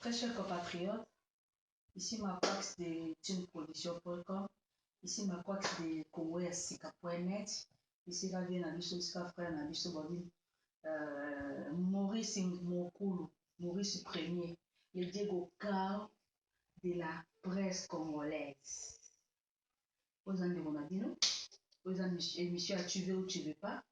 Très chers compatriotes, ici ma Quax de tuneproduction.com, ici ma Quax de Congoyasika.net, ici la vie Nabiso, ici la frère Nabiso Bobine, Maurice Mokulu, Maurice Premier, le Diego Cao de la presse congolaise. Vous en demandez, on a dit non? Vous en émission à tu veux ou tu veux pas?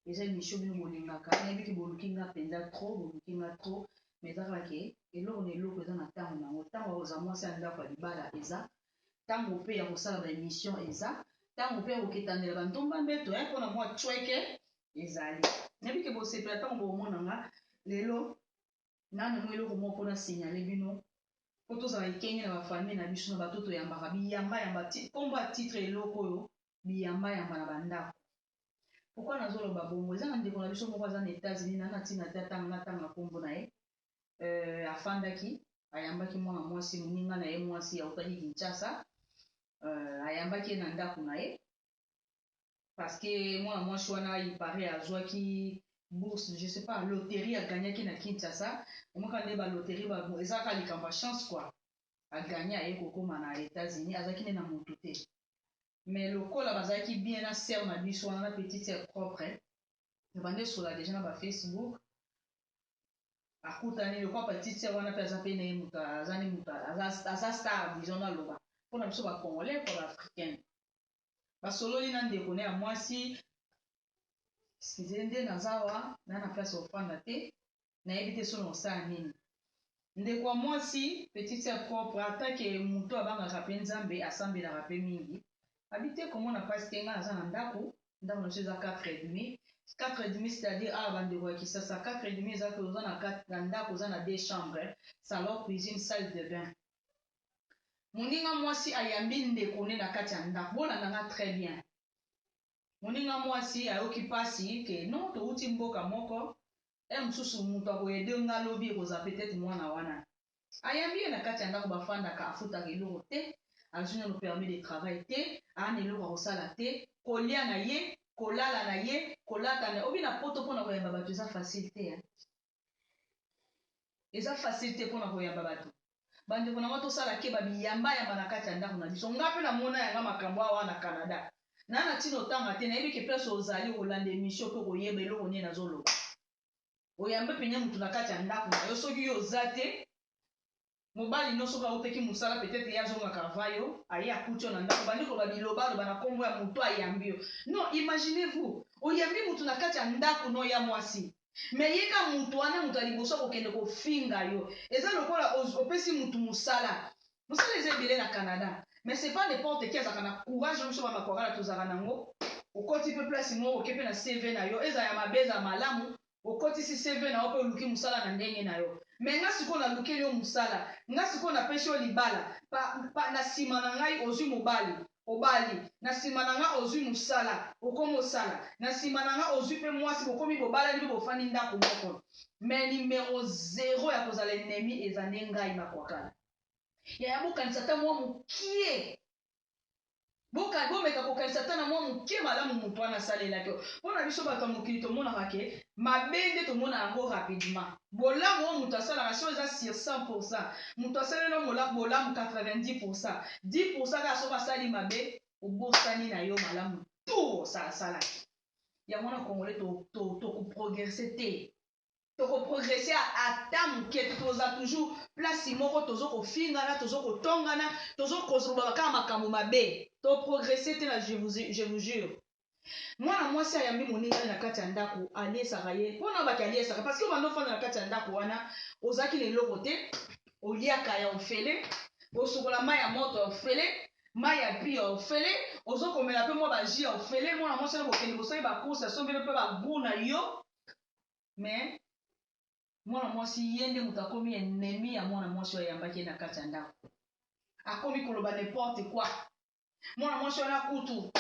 Déjà émission bien bolingaka, mais qui bolukinga penda trop, bolukinga trop. Mais ça va que eloko na eloko eza na ntango nango ntango akozala mwasi ya ndako ya libala eza ntango mpe ya kosala baémission eza ntango mpe ya koketandela bandomba mbeto ya mpona mwa cweke ezali nayebi ke bosepela ntango bomonanga lelo nana mwa eloko moko mpona signale bino po tozala ekenge na bafamile na biso na bato toyambaka biyambayamba nkombo ya titre eloko oyo biyambayamba na bandako pourkui nazoloba bongo eza na ndeko na biso moko aza na États-Unis nana ntina te atanga nkombo na ye afandaki ayambaki mwana mwasi moninga na ye mwasi autaki Kinshasa ayambaki ye na ndako na ye parceke mwana mwasi wana ipare azwaki bourse je sais pas loterie aganyaki na Kinshasa omaka nde baloterie ezalaka likambo ya chance quoi aganye aye kokóma na États-Unis azalaki nde na motu te mais lokola bazalaki bien na sere na biso wana na petite sere propre ebande sola deja na bafacebook akutani lokwa petite sere wana mpe aza mpe na ye moto aza star disons naloba mpona biso bacongolais mpo baafricaine basololi na ndeko ne ya mwasi size nde nazawa na place ofanda te nayebi te so na osala nini ndeko ya mwasi petite sere propre atake moto abangaka mpe nzambe asambelaka mpe mingi abi te komona mpasi te ngai naza na ndako na biso eza 4,5 4,5 c'est-à-dire awa bandeko ya kisasa 4,5 eza ke oza na ndako oza na 2 chambres salon cuisine salle de bain moninga mwasi ayambi ndeko ne na kati ya ndako bolandanga très bien moninga mwasi ayoki mpasi ke non touti mboka moko mosusu moto akoyede nga alobi ekozala peut-être mwana wana ayambi ye na kati ya ndako bafandaka afutaka eloko te azwi nano permis de travail te ana eloko akosala te kolia na ye kolala na ye kolata na ye obi na poto mpona koyamba bato eza facile te eza facile te mpona koyamba bato bandeko nango tosala ke babiyambayamba na kati ya ndako na biso nga mpe namona yanga makambo awa na Canada na ntina otanga te nayebi ke place ozali kolanda émission mpe koyeba eloko nini nazoloba oyambe penya motu na kati ya ndako na yo soki yo oza te mobali nyonso auteki mosala peut-être ye azongaka vayo aye akuti yo na ndako bandi koloba biloba aloba na nkombo ya moto ayambi yo non imaginez-vous oyambi motu na kati ya ndako no ya mwasi me yeka motu wana moto ya liboso akokende kofinga yo eza lokola opesi motu mosala eza ebele na Canada mais c'est pas n'importe qui azalaka na courage biso bamakwakala tozalaka nango okoti mpe place moko oke mpe na CV na yo eza ya mabe eza malamu okotisi CV na yo mpe oluki mosala na ndenge na yo me nga sikoyo nalukeli yo mosala nga sikoyo napesi yo libala na nsima na ngai ozwi mobali obali na nsima na nga ozwi mosala okomi osala na nsima na nga ozwi mpe mwasi bokomi bobalani mpe bofandi ndako moko me nimero 0 ya kozala ennemi eza nde ngai makwakala yaya bokanisa ata mwa mokie bomeka kokanisa ata na mwa mokie malamu moto wana asalelaki mpona biso bato ya mokili tomonaka ke mabe nde tomona yango rapidement bolamu oyo moto asalaka so eza sur 100%, moto asaleli bolamu 90%, 10% kaka soki asali mabe obosani na yo malamu tu asalaki yango na congolais tokoprogresse te tokoprogresse ata moke te toza toujours place moko tozokofingana tozokotongana tozokozoloba kaka makambo mabe toprogresse te na je vous jure mwana mwasi ayambi moningani na kati ya ndako aliesaka ye mpona baki aliesaka parce que obanda ofanda na kati ya ndako wana ozalaki na eloko te oliaka ya ofele osokola mai ya moto ya ofele mai ya pi ya ofele ozokomela mpe mwa baji ya ofele mwana mwasi wana bokende bosali bacourse asombeli mpe bagu na yo mais mwana mwasi ye nde moto akomi ennemi ya mwana mwasi oyo ayambaki ye na kati ya ndako akomi koloba n'importe quoi mwana mwasi wana kutu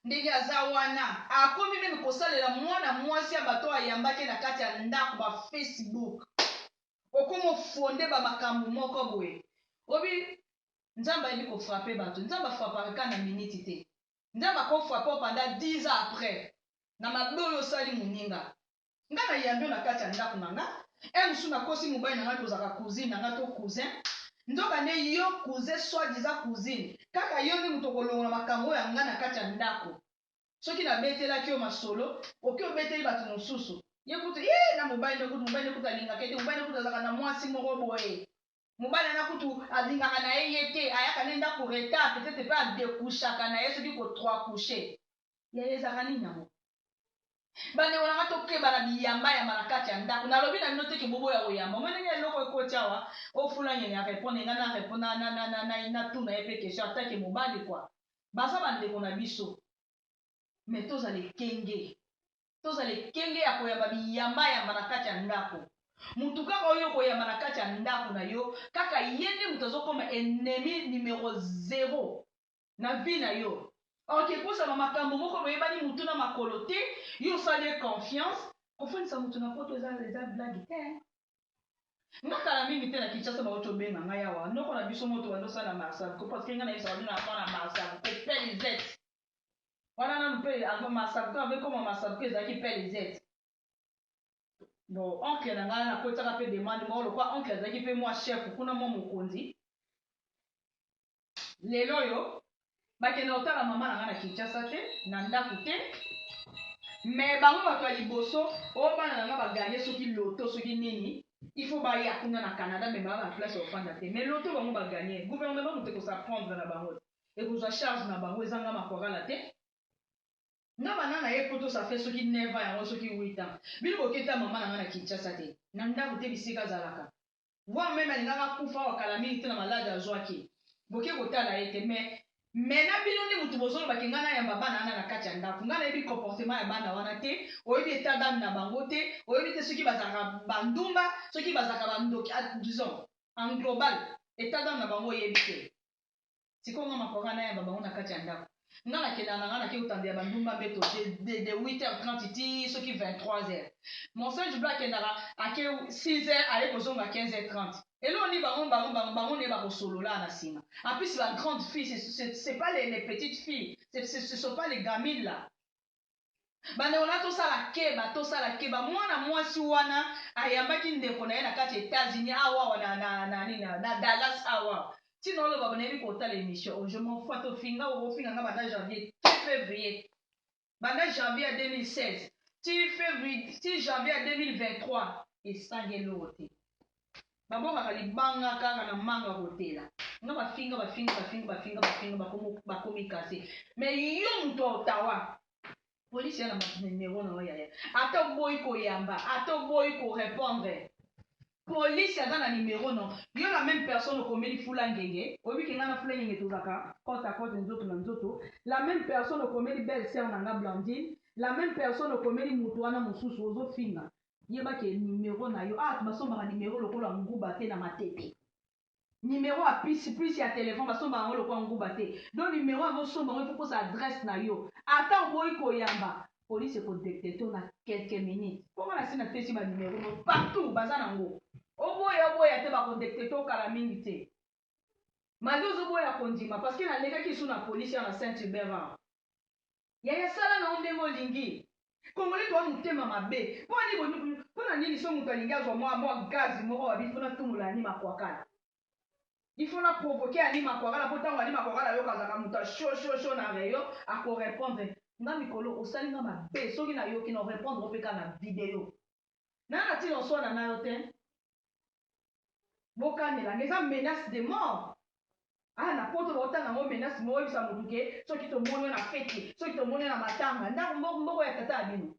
ndenge aza wana akomi meme kosalela mwana mwasi ya bato ayambaki na kati ya ndako bafacebook okomi ofonde bamakambo moko boye obi nzambe ayebi kofrape bato nzambe afrapaka kaka na miniti te nzambe akofrape pendant 10 ans après na mabe oyo osali moninga nga na yambi na kati ya ndako na nga mosusu nakosi mobali na ngai tozalaka cousine na ngai to cousin nzoka nde yo cousin soi-disant cousine kaka yo nde moto kolongola makambo oyo ya ngai na kati ya ndako soki nabetelaki yo masolo oki obeteli bato mosusu ye kutu na mobali nde kutu alingaka ete mobali nde kutu azalaka na mwasi moko boye mobali ana kutu alingaka na ye te ayaka nde ndako retard peut-être mpe adekushaka na ye soki ko 3 couche ye ezalaka nini yango bandeko nanga tokeba na biyamba na kati ya ndako nalobi na bino teke bobo ya koyamba mwe ndenge eloko ekoti awa ofula nyene ya répondre nga na répondre na tuna ye mpe question atake mobali kwa baza bandeko na biso me tozala ekenge ya koyamba biyamba na kati ya ndako mutu kaka oyo koyamba na kati ya ndako na yo kaka ye nde moto azokoma ennemi numero 0 na vie na yo okekosama makambo moko boyebani mutu na makolo te yo osali ye confiance kofandisa mutu na poto eza blage te nga kala mingi te na kinshasa bauti obenga ngai awa ndoko na biso moto bandosala marsaviko parceke nga na yebisa babino na mwana marsaviko pe lisete wana nanu mpe marsaviko avekoma marsaviko ezalaki pe lisete bon oncle na ngai nakotaka mpe demande moko lokwa oncle azalaki mpe mwa chef kuna mwa mokonzi lelo oyo bakende kotala mama na ngai na kinshasa te na ndako te me bango bato ya liboso oyo bana na ngai baganye soki loto soki nini ifo baya kuna na canada me baa na place ya kofanda te me loto bango baganye gouvernement moto ekosaprendre na bango ekozwa charge na bango eza nga makorala te nga bana na ye poto safe soki 9 ans yango soki 8 ans bino boketa mama na ngai na kinshasa te na ndako te bisika azalaka voi meme alingaka kufa wakala mingi te na maladi azwaki boke kotala ye te me na bino nde motu bozolobaki ngai nayamba bana nga na kati ya ndako ngai nayebi comportement ya bana wana te oyebi etadami na bango te oyebi te soki bazalaka bandumba soki bazalaka bandoki disons en global etadami na bango oyebi te sikoyo nga makoka nayamba bango na kati ya ndako nga nakenda na nga nake kotandela bandumba mbeto de 8h30 ti soki 23h mon frère jubla akendaka ake 6h aye kozonga 15h30 eloni bango nde bakosolola na nsima en plus la grande fille c'est pas les petites filles ce sont pas les gamines là bandeko na tosala keba mwana mwasi wana ayambaki ndeko na ye na kati ya états-unis awawa na dallas awa ntina oloba bonayebi kotala émission je m'en fous tofinga ofinga nga banda janvier ti février banda janvier ya 2016 ti janvier ya 2023 esangi eloko te babokaka libanga kaka na manga kotela nga bafinga bakomi kase me yo moto ya otawa polisi ya na numero na oyo yaya ata oboyi koyamba ata oboyi korépondre polisi aza na numero no yo la même personne okomeli fula ngenge oyebiki nga na fula ngenge tozaka côte à côte nzoto na nzoto la même personne okomeli belle sœur na nga blandine la même personne okomeli mutu wana mosusu ozofinga yebaki numero na yo basombaka numero lokola nguba te na matete numero ya plus ya telefone basombaka yango lokola nguba te donc numero azosomba yango ifokosa adresse na yo ata oboyi koyamba polisi ekodetecte na quelques minutes mponga na si na pesi banumero no partout baza nango oboya te bakodetecte okala mingi te mali ozoboya kondima parceke nalekaki su na polisi ya na saint hubert yaya sala na yo ndenge olingi kongoli towa motema mabe mpona nini so moto alingi azwa mwa gazi moko babi mpona tumula ani makwakala ifona provoke ani makwakala mpo ntango ani makwakala ayokazaka moto ashosho na reyo akorépondre nga mikolo osali nga mabe soki nayoki na orépondre opeka na video nana ntina oswana na yo te bokanelanga eza menace de mort na poto baotanga yango menace mo oyebisa motu ke soki tomoni na feti soki tomoni na matanga ndako mboko ya tata na bino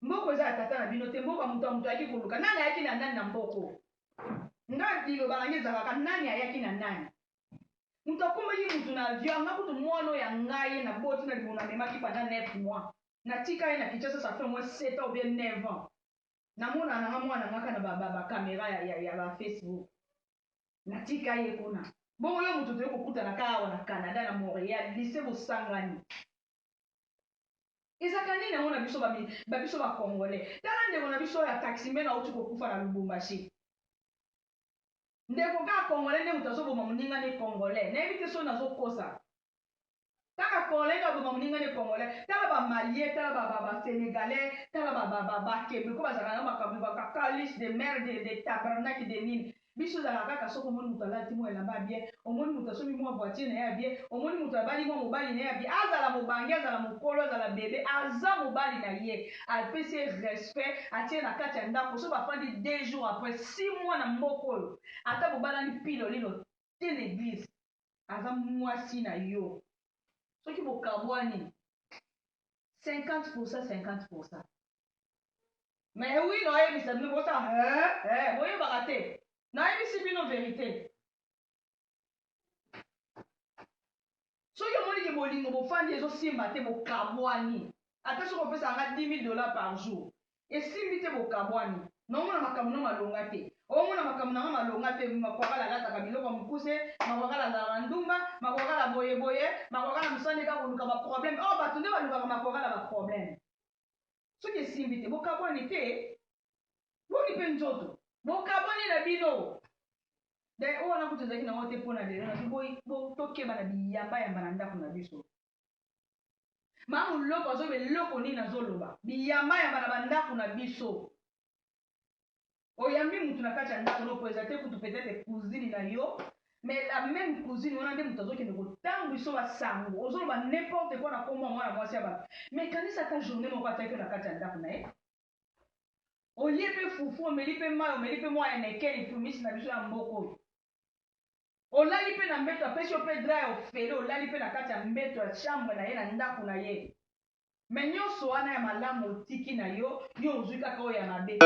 mboko eza ya tata na bino te mboka moto ayaki koluka nani ayaki na nani na mboko nga liloba nange ezalaka nani ayaki na nani moto akomaki motu na avion nga kutu mwana oyo ya ngai ye na boti na libona amemaki pendant 9 mois natika ye na kinshasa ça fait moins 7 ans ou bien 9 ans namona nanga mwana ngaka na bakamera ya bafacebook natika ye kuna bongo yo moto toye kokutana kaka awa na canada na montréal lise bosangani ezaka nini yango na biso bacongolais tala ndeko na biso ya taxi mbe nauti kokufa na lubumbashi ndeko kaka congolais nde moto azoboma moningani congolais nayebi te so nazokosa Tala Congolais, tala Bamoninga ne Congolais, tala ba Malien, tala ba Sénégalais, tala ba Québécois, bazalaka makambo ba calice de merde, de tabernacle de nini. Biso za kaka soko moni mutu alati mo elamba bien, omoni mutu asomi mo voiture na ya bien, omoni mutu abali mo mobali na ya bien, azala mobangi, azala mokolo, azala bebe, aza mobali na ye, apesi respect, atie na kati ya ndako, so bafandi 2 jours après 6 mois na mboka oyo, ata bobalani pilo lino te l'église, aza mwasi na yo. Soki bokabwani 50% 50%. Mais oui, noyebisa bino bota boyebaka te. Nayebisi bino vérité. Soki omoni ke bolingo bofandi ezosimba te bokabwani. Ata soki opesanga $10,000 par jour. Esimbi te bokabwani. Nomona makambo no malonga te. Omona makambo na malonga te makwakala alataka biloko mokuse, makwakala azala na ndumba, makwakala boye, makwakala mosane kaka koluka baproblème. Oh, bato nde balukaka makwakala baproblème. Soki esimbi te bokabwani te, boni mpe nzoto bokabwani na bino. De oyo wana kutu ezalaki nango te mpona lelo nasi tokeba na biyamba na ndako na biso. Mamu loko azoyeba eloko nini azoloba biyamba na bandako na biso. Oyambi mutu na kati ya ndako no po eza te kutu peut-être cousine na yo, mais la même cousine wana nde mutu azokende kotambwisa basango ozoloba n'importe quoi na kombo mwana mwasi ya bato. Mais kanisa ata journée moko ataki na kati ya ndako na ye. Olie mpe fufu omeli mpe mai omeli mpe mwa enekeli fumisi na biso ya mboka oyo. Olali mpe na mbeto apesi yo mpe dra ya ofele olali mpe na kati ya mbeto ya chambre na ye na ndako na ye. Me nyonso wana ya malamu otiki na yo ozwi kaka oyo ya mabe.